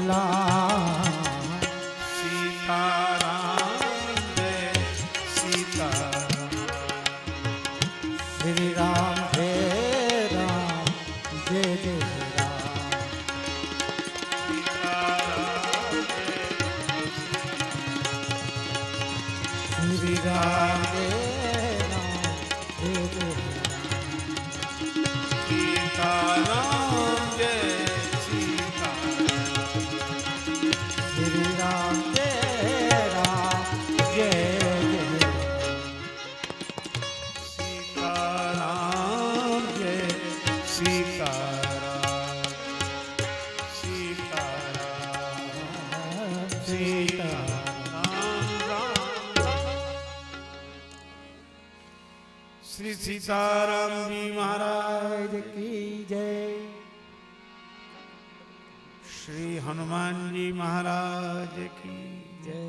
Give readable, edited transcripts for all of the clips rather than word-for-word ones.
बोला सीताराम जय सीताराम। श्री राम जय राम जय जय राम। श्री राम जय राम जय जय सीताराम जय सीताराम। श्री राम जय राम जय जय सीताराम जय सीताराम। सीताराम सीताराम राम राम। श्री सीताराम जी महाराज की जय। श्री हनुमान जी महाराज की जय।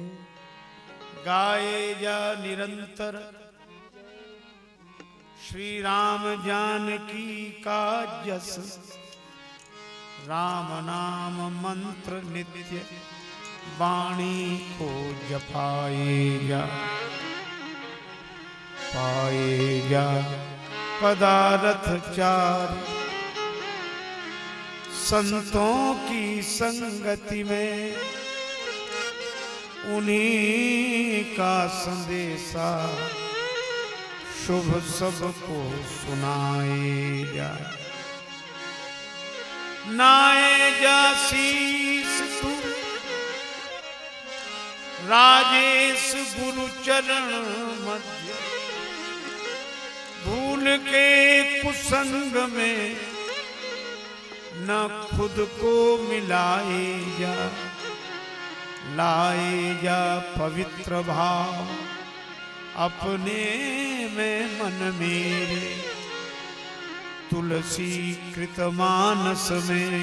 गाए जा निरंतर श्री राम जानकी का जस। राम नाम मंत्र नित्य वाणी को जपाए जा। पाए जा पदारथ चार। संतों की संगति में उन्हीं का संदेशा शुभ सबको सुनाए जा। नाए जा शीस तू राजेश गुरु चरण मध्य। भूल के कुसंग में न खुद को मिलाए जा। लाए जा पवित्र भाव अपने में मन मेरे। तुलसी कृत मानस में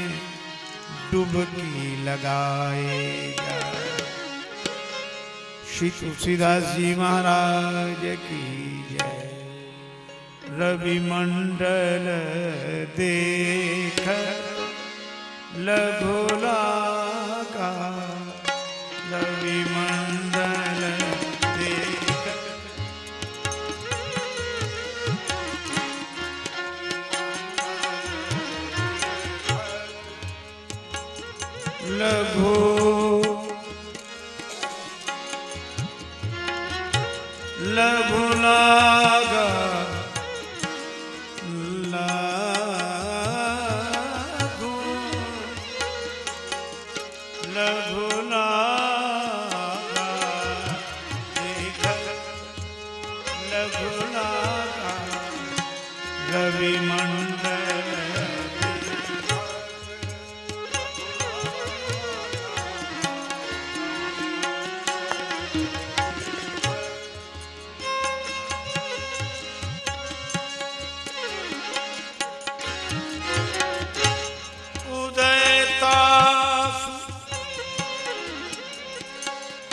डुबकी लगाए जा। श्री तुलसीदास जी महाराज की जय। रवि मंडल देख लघु लागा। रवि मंडल देख लघु लघु लागा। लघु लघु लागा। देख लघु लागा। रवि मंडल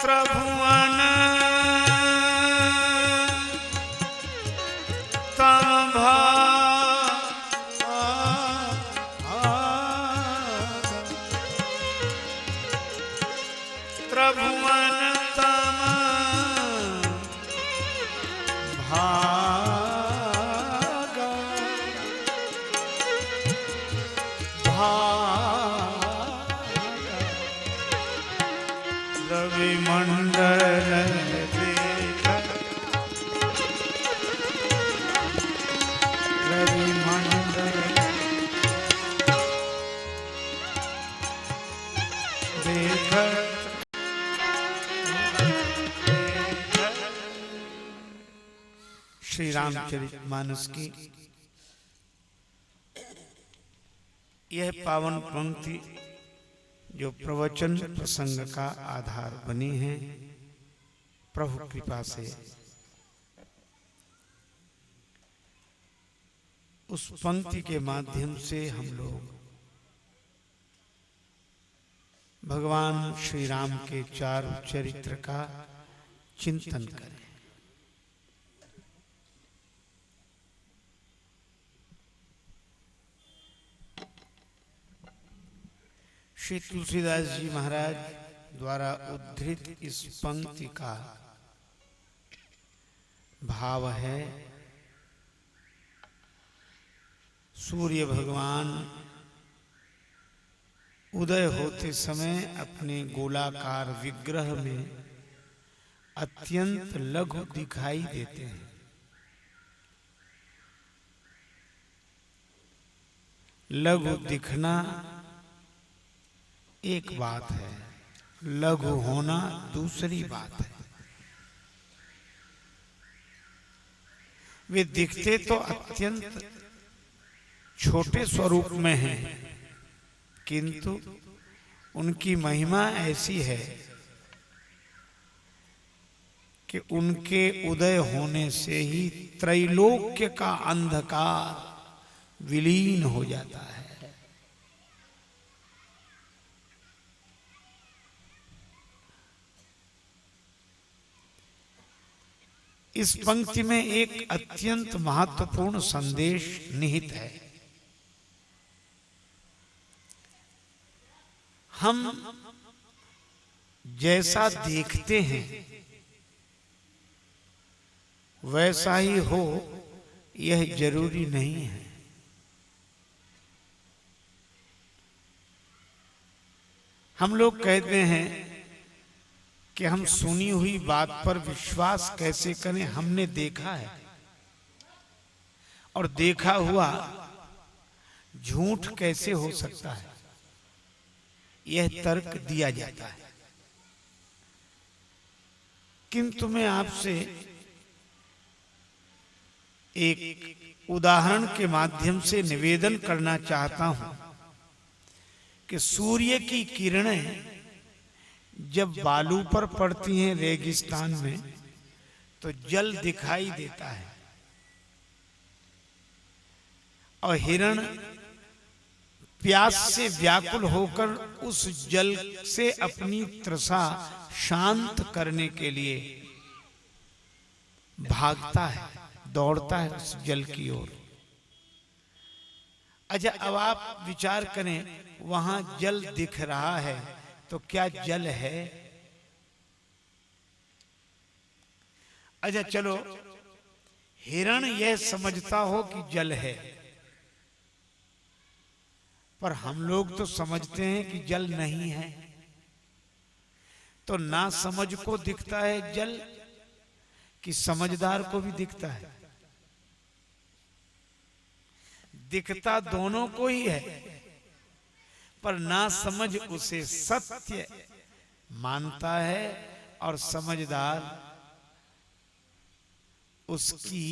त्रिभुवन तम त्रिभुवन तम भागा। रवि मंडल देख रवि मंडल देख। श्री रामचरितमानस की यह पावन पंक्ति जो प्रवचन प्रसंग का आधार बनी है, प्रभु कृपा से उस पंक्ति के माध्यम से हम लोग भगवान श्री राम के चार चरित्र का चिंतन करें। श्री तुलसीदास जी महाराज द्वारा उद्धृत इस पंक्ति का भाव है, सूर्य भगवान उदय होते समय अपने गोलाकार विग्रह में अत्यंत लघु दिखाई देते हैं। लघु दिखना एक बात है, लघु होना दूसरी बात है। वे दिखते तो अत्यंत छोटे स्वरूप में हैं, किंतु उनकी महिमा ऐसी है कि उनके उदय होने से ही त्रैलोक्य का अंधकार विलीन हो जाता है। इस पंक्ति में एक अत्यंत महत्वपूर्ण संदेश निहित है। हम जैसा देखते हैं वैसा ही हो, यह जरूरी नहीं है। हम लोग कहते हैं कि हम सुनी हुई बात पर विश्वास कैसे करें, हमने देखा है और देखा हुआ झूठ कैसे हो सकता है, यह तर्क दिया जाता है। किंतु मैं आपसे एक उदाहरण के माध्यम से निवेदन करना चाहता हूं कि सूर्य की किरणें जब बालू पर पड़ती हैं रेगिस्तान में तो जल दिखाई देता है और हिरण प्यास से व्याकुल होकर उस जल से अपनी तृषा शांत करने के लिए भागता है, दौड़ता है उस जल की ओर। अच्छा, अब आप विचार करें, वहां जल दिख रहा है तो क्या जल है? अच्छा चलो, हिरण यह समझता हो कि जल है, पर हम लोग तो समझते हैं कि जल नहीं है। तो ना समझ को दिखता है जल कि समझदार को भी दिखता है? दिखता दोनों को ही है, पर ना समझ उसे सत्य मानता है और समझदार उसकी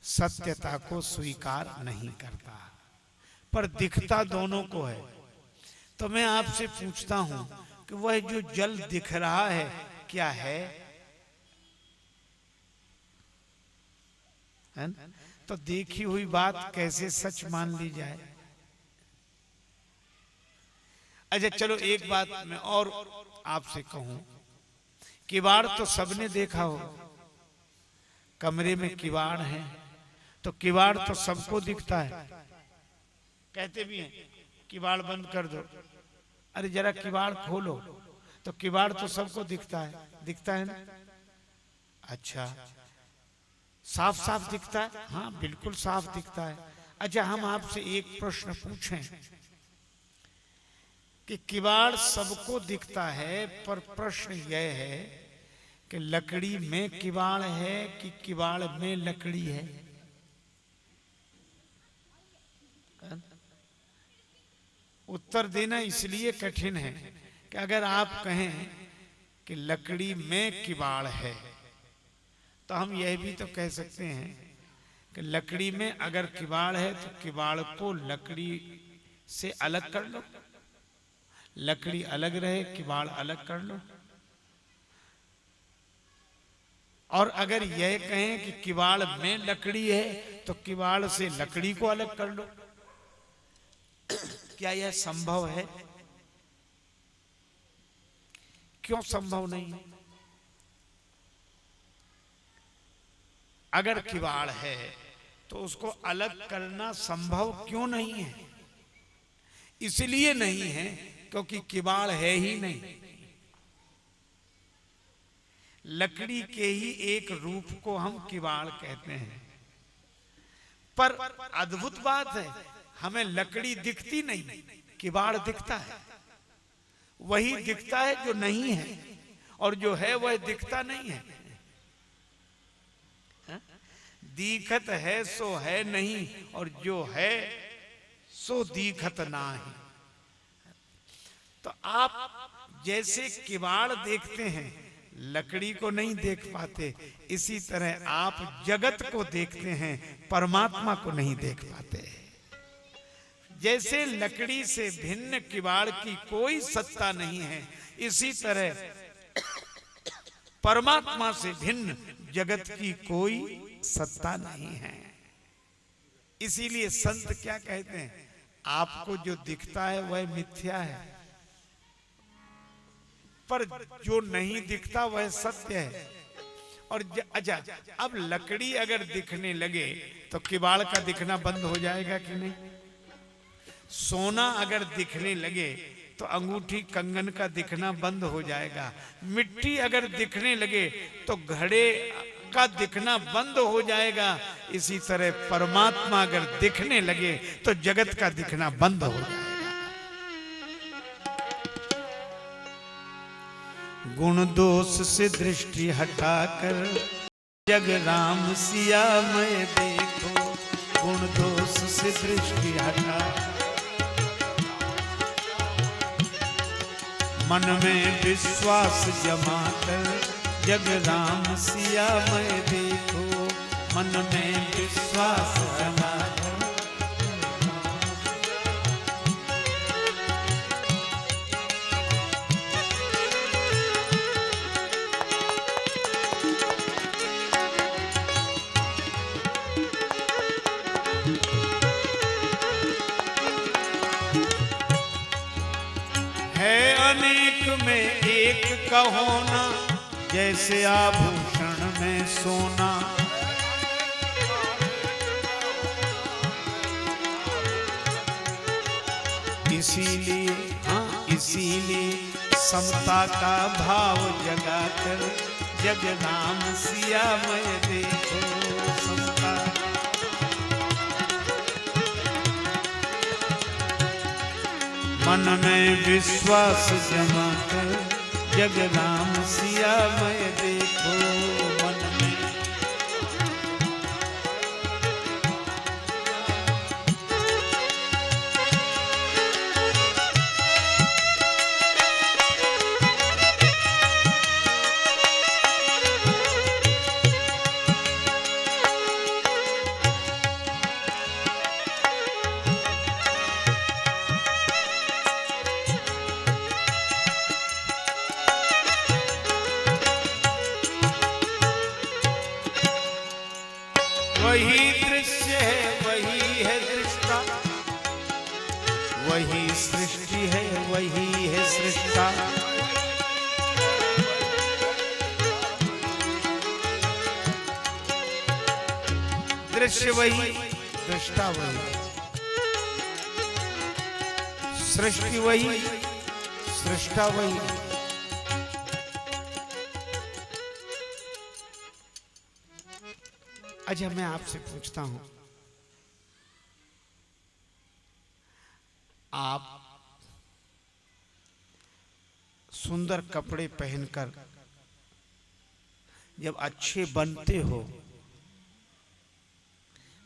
सत्यता को स्वीकार नहीं करता। पर दिखता दोनों को है। तो मैं आपसे पूछता हूं कि वह जो जल दिख रहा है क्या है? तो देखी हुई बात कैसे सच मान ली जाए? अच्छा चलो, एक बात मैं और आपसे कहूं, किवाड़ तो सबने देखा हो, कमरे में किवाड़ है तो किवाड़ तो सबको दिखता है। कहते भी हैं किवाड़ बंद कर दो, अरे जरा किवाड़ खोलो, तो किवाड़ तो सबको दिखता है ना? अच्छा, साफ साफ दिखता है? हाँ बिल्कुल साफ दिखता है। अच्छा, हम आपसे एक प्रश्न पूछें कि किवाड़ सबको दिखता है, पर प्रश्न यह है कि लकड़ी में किवाड़ है कि किवाड़ में लकड़ी है? उत्तर देना इसलिए कठिन है कि अगर आप कहें कि लकड़ी में किवाड़ है तो हम यह भी तो कह सकते हैं कि लकड़ी में अगर किवाड़ है तो किवाड़ को लकड़ी से अलग कर लो, लकड़ी अलग रहे, किवाड़ अलग कर लो। और अगर यह कहें कि किवाड़ में लकड़ी है तो किवाड़ से लकड़ी को अलग कर लो। क्या यह संभव है? क्यों संभव नहीं है? अगर किवाड़ है तो उसको अलग करना संभव क्यों नहीं है? इसलिए नहीं है क्योंकि किवाड़ है ही नहीं। लकड़ी के ही एक रूप को हम किवाड़ कहते हैं। पर अद्भुत बात है, हमें लकड़ी दिखती नहीं, किवाड़ दिखता है। वही दिखता है जो नहीं है, और जो है वह दिखता नहीं है। दीखत है सो है नहीं, और जो है सो दीखत ना है। तो आप जैसे किवाड़ देखते हैं, लकड़ी को नहीं देख पाते, इसी तरह आप जगत को देखते हैं, परमात्मा को नहीं देख पाते। जैसे लकड़ी से भिन्न किवाड़ की कोई सत्ता नहीं है, इसी तरह परमात्मा से भिन्न जगत की कोई सत्ता नहीं है। इसीलिए संत क्या कहते हैं, आपको जो दिखता है वह मिथ्या है, पर जो नहीं दिखता वह सत्य है। और अच्छा, अब लकड़ी अगर दिखने लगे तो किवाड़ का दिखना बंद हो जाएगा कि नहीं? सोना अगर दिखने लगे तो अंगूठी कंगन का दिखना बंद हो जाएगा। मिट्टी अगर दिखने लगे तो घड़े का दिखना बंद हो जाएगा। इसी तरह परमात्मा अगर दिखने लगे तो जगत का दिखना बंद हो जाएगा। गुण दोष से दृष्टि हटाकर जग राम सिया मैं देखो। गुण दोष से दृष्टि हटा मन में विश्वास जमा कर जग राम सिया मैं देखो। मन में विश्वास जमा कर अनेक में एक का होना, जैसे आभूषण में सोना। इसीलिए इसीलिए समता का भाव जगाकर जग राम सिया मैं देखो। समता मन में विश्वास जमा कर जग राम सिया मैं देखो। मन में वही दृश्य है, वही है दृष्टा, वही सृष्टि है, वही है सृष्टा। दृश्य वही, दृष्टा वही, सृष्टि वही, सृष्टा वही। अच्छा, मैं आपसे पूछता हूं, आप सुंदर कपड़े पहनकर जब अच्छे बनते हो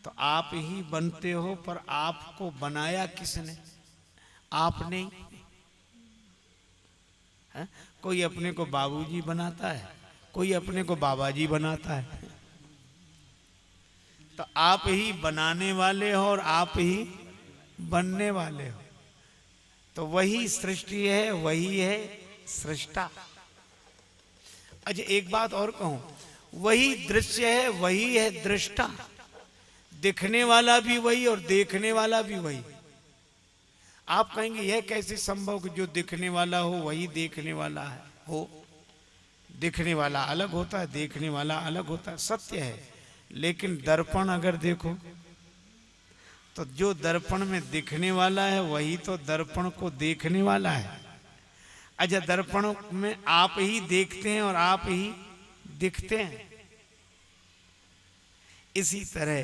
तो आप ही बनते हो, पर आपको बनाया किसने? आपने। कोई अपने को बाबूजी बनाता है, कोई अपने को बाबाजी बनाता है। तो आप ही बनाने वाले हो और आप ही बनने वाले हो। तो वही सृष्टि है, वही है सृष्टा। अच्छा, एक बात और कहूं, वही दृश्य है, वही है दृष्टा। दिखने वाला भी वही और देखने वाला भी वही। आप कहेंगे यह कैसे संभव कि जो दिखने वाला हो वही देखने वाला है हो? दिखने वाला अलग होता है, देखने वाला अलग होता है, सत्य है। लेकिन दर्पण अगर देखो तो जो दर्पण में दिखने वाला है वही तो दर्पण को देखने वाला है। अच्छा, दर्पण में आप ही देखते हैं और आप ही दिखते हैं। इसी तरह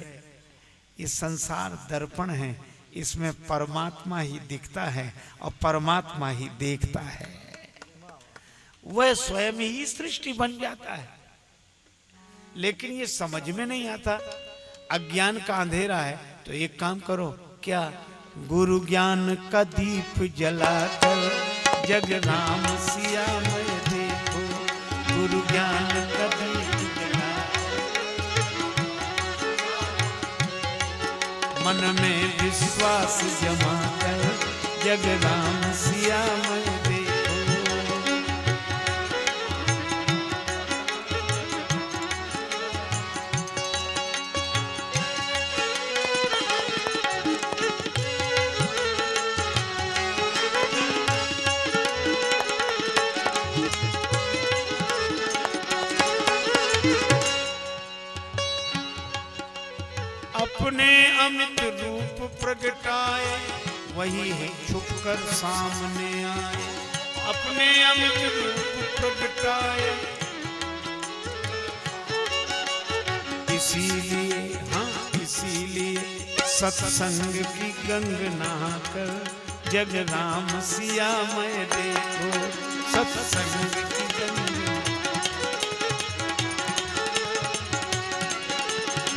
ये संसार दर्पण है, इसमें परमात्मा ही दिखता है और परमात्मा ही देखता है। वह स्वयं ही सृष्टि बन जाता है, लेकिन ये समझ में नहीं आता, अज्ञान का अंधेरा है। तो एक काम करो, क्या? गुरु ज्ञान का दीप जलाकर जग राम सिया मैं देखो। गुरु ज्ञान का दीप जलाकर मन में विश्वास जमा कर जग राम सिया मैं देखो। अपने अमित रूप प्रगटाए वही है छुपकर सामने आए। अपने अमित रूप प्रगटाए इसीलिए, हाँ इसीलिए सत्संग की गंग नहाकर जग राम सिया मैं देखो। सत्संग की गंग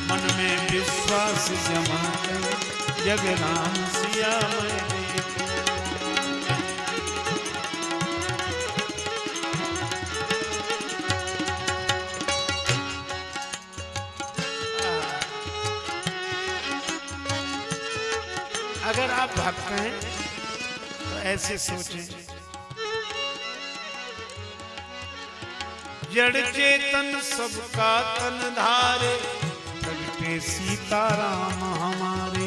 मन में विश्वास जमा कर जग राम सिया मैं देखो। अगर आप भक्त हैं तो ऐसे सोचें, जड़ चेतन सबका तन धारे प्रगटे सीताराम हमारे।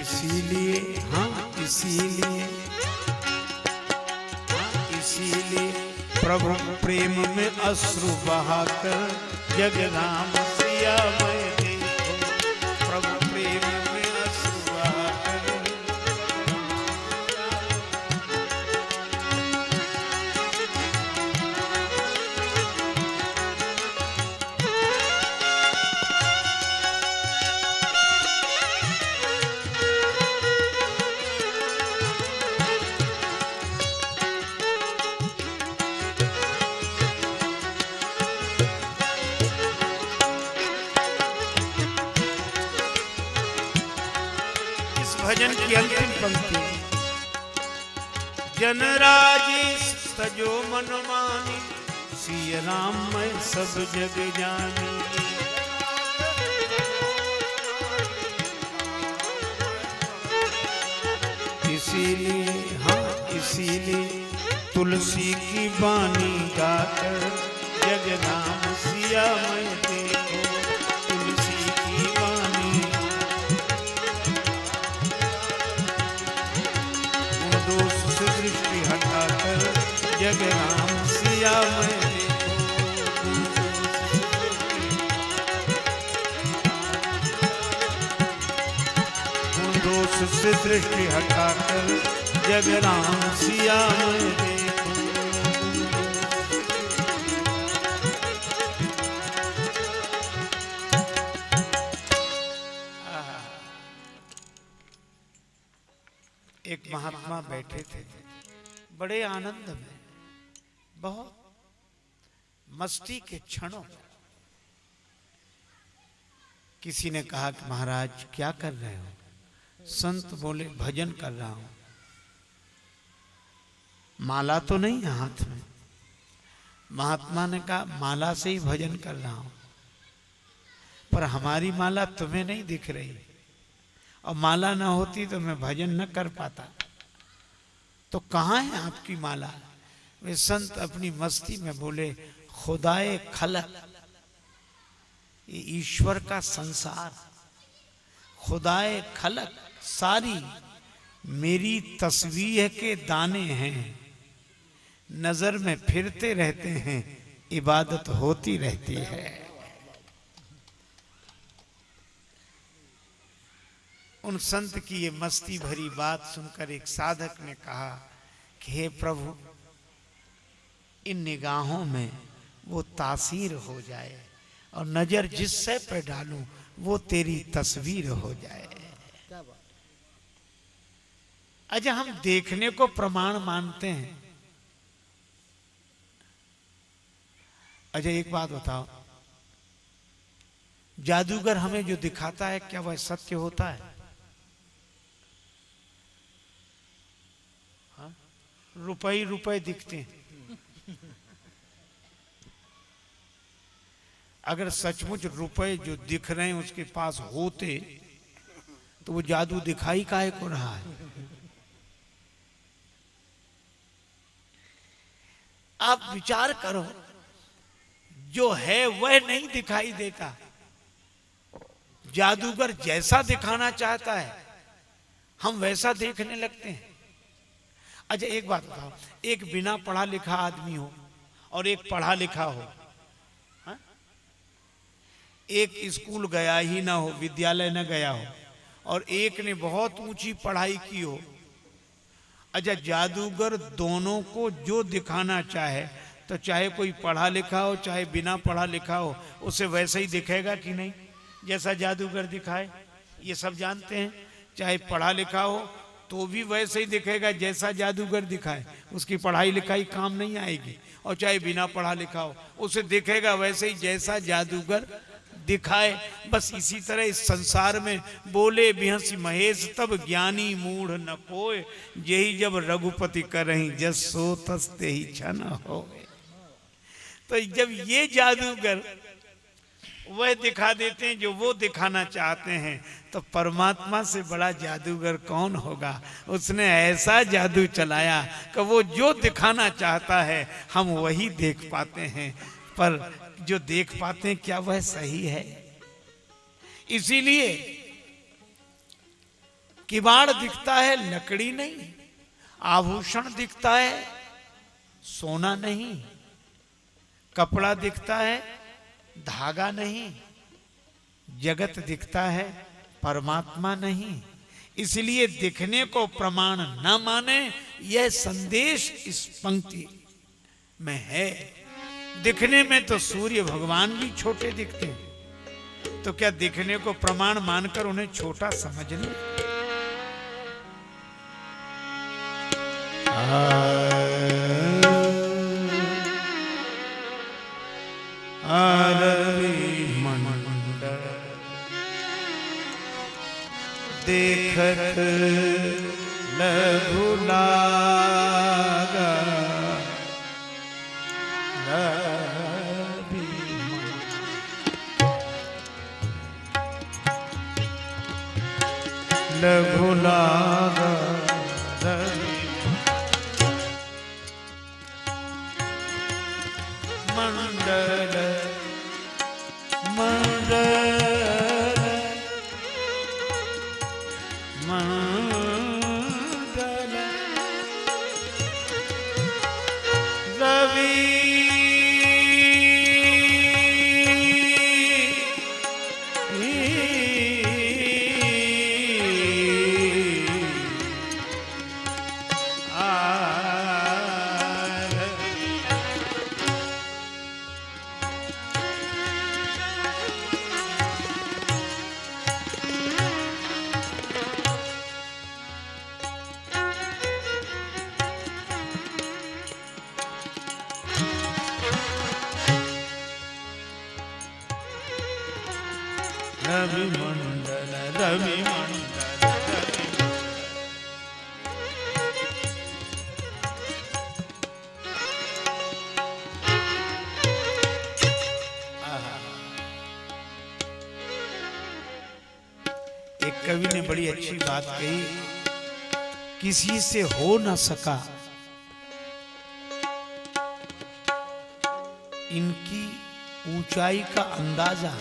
इसीलिए, हाँ इसीलिए, हाँ इसीलिए प्रभु प्रेम में अश्रु बहाकर जग राम सिया मैं देखो। प्रभु प्रेम में अश्रु बहाकर भजन की अंतिम पंक्ति, जन राजेश तजो मन मानी सिय राम मैं सब जग जानी। इसीलिए, हाँ इसीलिए तुलसी की बानी गाकर जग राम सिया मैं देखो। तुलसी की बानी दोष से दृष्टि हटाकर जग राम सिया मैं देखो। दोष से दृष्टि हटाकर जग राम सिया मैं देखो। एक महात्मा बैठे थे बड़े आनंद में, बहुत मस्ती के क्षणों। किसी ने कहा कि महाराज क्या कर रहे हो? संत बोले भजन कर रहा हूं। माला तो नहीं है हाथ में। महात्मा ने कहा माला से ही भजन कर रहा हूं, पर हमारी माला तुम्हें नहीं दिख रही, और माला ना होती तो मैं भजन न कर पाता। तो कहाँ है आपकी माला? वे संत अपनी मस्ती में बोले खुदाए खलक, ये ईश्वर का संसार, खुदाए खलक सारी मेरी तस्वीर के दाने हैं, नजर में फिरते रहते हैं इबादत होती रहती है। उन संत की ये मस्ती भरी बात सुनकर एक साधक ने कहा कि हे प्रभु, इन निगाहों में वो तासीर हो जाए और नजर जिससे पे डालूं वो तेरी तस्वीर हो जाए। अच्छा, हम देखने को प्रमाण मानते हैं। अच्छा, एक बात बताओ, जादूगर हमें जो दिखाता है क्या वह सत्य होता है? हाँ? रुपए रुपए दिखते हैं। अगर सचमुच रुपए जो दिख रहे हैं उसके पास होते तो वो जादू दिखाई काहे को रहा है? आप विचार करो, जो है वह नहीं दिखाई देता। जादूगर जैसा दिखाना चाहता है हम वैसा देखने लगते हैं। अच्छा, एक बात बताओ, एक बिना पढ़ा लिखा आदमी हो और एक पढ़ा लिखा हो, हा? एक स्कूल गया ही ना हो, विद्यालय न गया हो, और एक ने बहुत ऊंची पढ़ाई की हो। अच्छा, जादूगर दोनों को जो दिखाना चाहे, तो चाहे कोई पढ़ा लिखा हो चाहे बिना पढ़ा लिखा हो, उसे वैसे ही दिखेगा कि नहीं जैसा जादूगर दिखाए? ये सब जानते हैं। चाहे पढ़ा लिखा हो तो भी वैसे ही दिखेगा जैसा जादूगर दिखाए, उसकी पढ़ाई लिखाई काम नहीं आएगी। और चाहे बिना पढ़ा लिखा हो उसे दिखेगा वैसे ही जैसा जादूगर दिखाए। बस इसी तरह इस संसार में बोले बिहसी महेश तब ज्ञानी मूढ़ न कोय, यही जब रघुपति करहीं जस सो तस्ते ही छन होए। तो जब ये जादूगर वह दिखा देते हैं जो वो दिखाना चाहते हैं, तो परमात्मा से बड़ा जादूगर कौन होगा? उसने ऐसा जादू चलाया कि वो जो दिखाना चाहता है हम वही देख पाते हैं, पर जो देख पाते हैं क्या वह सही है? इसीलिए किवाड़ दिखता है लकड़ी नहीं, आभूषण दिखता है सोना नहीं, कपड़ा दिखता है धागा नहीं, जगत दिखता है परमात्मा नहीं। इसलिए दिखने को प्रमाण न माने, यह संदेश इस पंक्ति में है। दिखने में तो सूर्य भगवान भी छोटे दिखते हैं, तो क्या दिखने को प्रमाण मानकर उन्हें छोटा समझ लें? मंडल देखत लघु लागा, लघु लागा मंडल मंडल मंडल रवि रवि मंडल रवि मंडल एक कवि ने बड़ी अच्छी बात कही, किसी से हो न सका इनकी ऊंचाई का अंदाजा,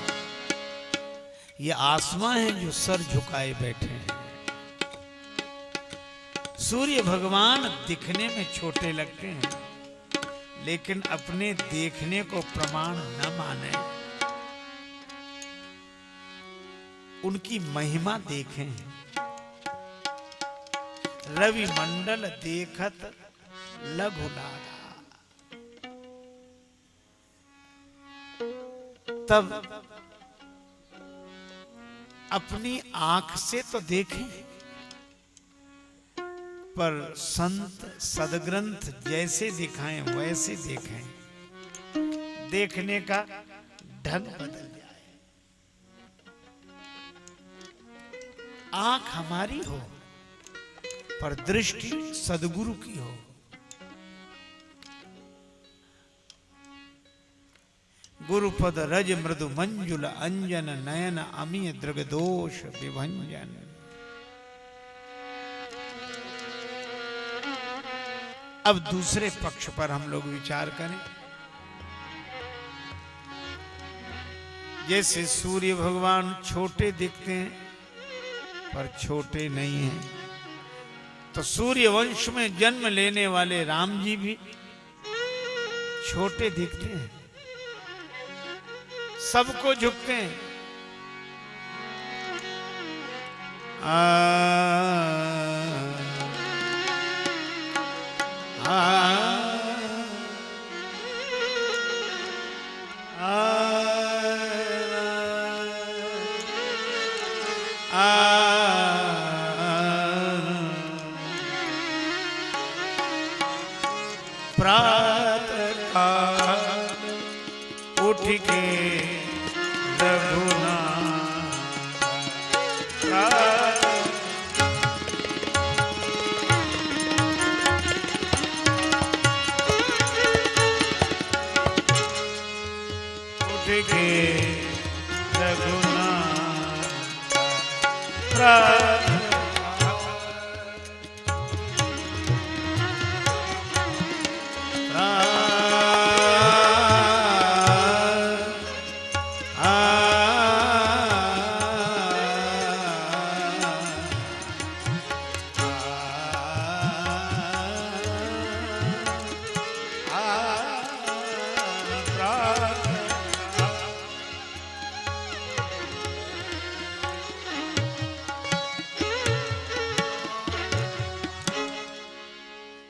ये आसमां है जो सर झुकाए बैठे हैं। सूर्य भगवान दिखने में छोटे लगते हैं लेकिन अपने देखने को प्रमाण न माने, उनकी महिमा देखें। रवि मंडल देखत लघु लागा, तब अपनी आंख से तो देखें, पर संत सदग्रंथ जैसे दिखाएं वैसे देखें, देखने का ढंग बदल जाए। आंख हमारी हो पर दृष्टि सदगुरु की हो। गुरुपद रज मृदु मंजुल अंजन नयन अमीय दृगदोष विभंजन। अब दूसरे पक्ष पर हम लोग विचार करें। जैसे सूर्य भगवान छोटे दिखते हैं पर छोटे नहीं हैं, तो सूर्य वंश में जन्म लेने वाले राम जी भी छोटे दिखते हैं, सबको झुकते हैं। प्रातः काल उठ के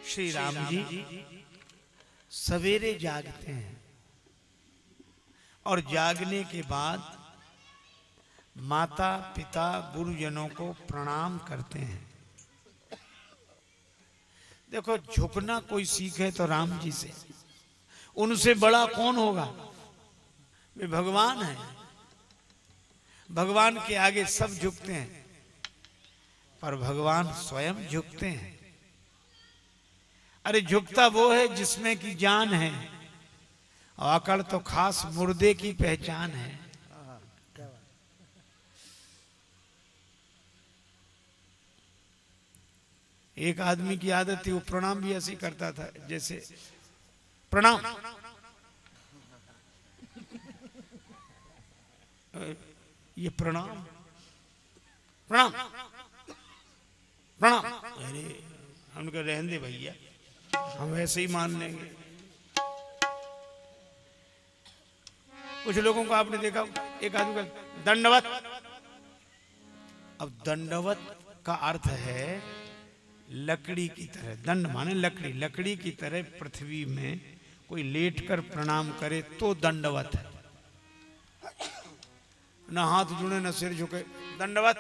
श्री राम जी सवेरे जागते हैं और जागने के बाद माता पिता गुरुजनों को प्रणाम करते हैं। देखो, झुकना कोई सीखे तो राम जी से, उनसे बड़ा कौन होगा? वे भगवान हैं। भगवान के आगे सब झुकते हैं, पर भगवान स्वयं झुकते हैं। अरे झुकता वो है जिसमें की जान है, और अकड़ तो खास मुर्दे की पहचान है। एक आदमी की आदत थी, वो प्रणाम भी ऐसे करता था, जैसे प्रणाम, ये प्रणाम प्रणाम प्रणाम। अरे हमने रहने दे भैया, हम ऐसे ही मान लेंगे। कुछ लोगों को आपने देखा, एक आदमी का दंडवत। अब दंडवत का अर्थ है लकड़ी की तरह, दंड माने लकड़ी, लकड़ी की तरह पृथ्वी में कोई लेटकर प्रणाम करे तो दंडवत है। ना हाथ जुड़े ना सिर झुके, दंडवत।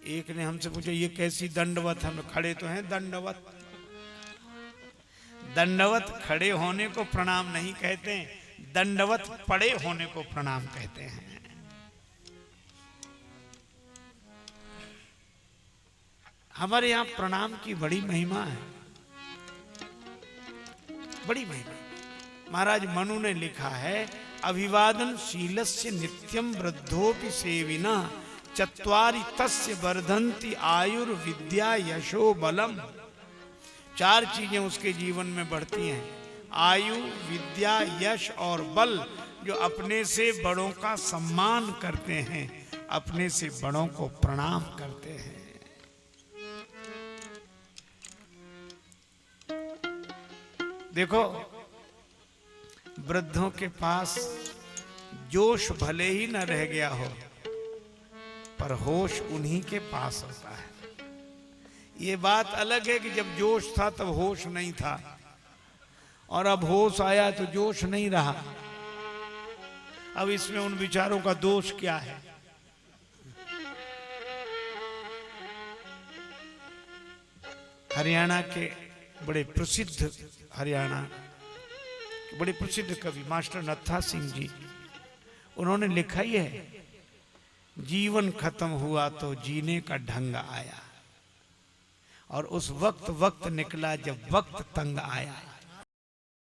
एक ने हमसे पूछा ये कैसी दंडवत? हम खड़े तो हैं दंडवत। दंडवत खड़े होने को प्रणाम नहीं कहते, दंडवत पड़े होने को प्रणाम कहते हैं। हमारे यहां प्रणाम की बड़ी महिमा है, बड़ी महिमा। महाराज मनु ने लिखा है, अभिवादन शीलस्य नित्यम वृद्धोपि सेविना चत्वारि तस्य वर्धन्ति आयुर्विद्या यशो बलम। चार चीजें उसके जीवन में बढ़ती हैं, आयु, विद्या, यश और बल। जो अपने से बड़ों का सम्मान करते हैं, अपने से बड़ों को प्रणाम करते हैं। देखो, वृद्धों के पास जोश भले ही न रह गया हो, पर होश उन्हीं के पास होता है। ये बात अलग है कि जब जोश था तब होश नहीं था, और अब होश आया तो जोश नहीं रहा। अब इसमें उन विचारों का दोष क्या है? हरियाणा के बड़े प्रसिद्ध बड़े प्रसिद्ध कवि मास्टर नत्था सिंह जी, उन्होंने लिखा ही है, जीवन खत्म हुआ तो जीने का ढंग आया, और उस वक्त निकला जब वक्त तंग आया।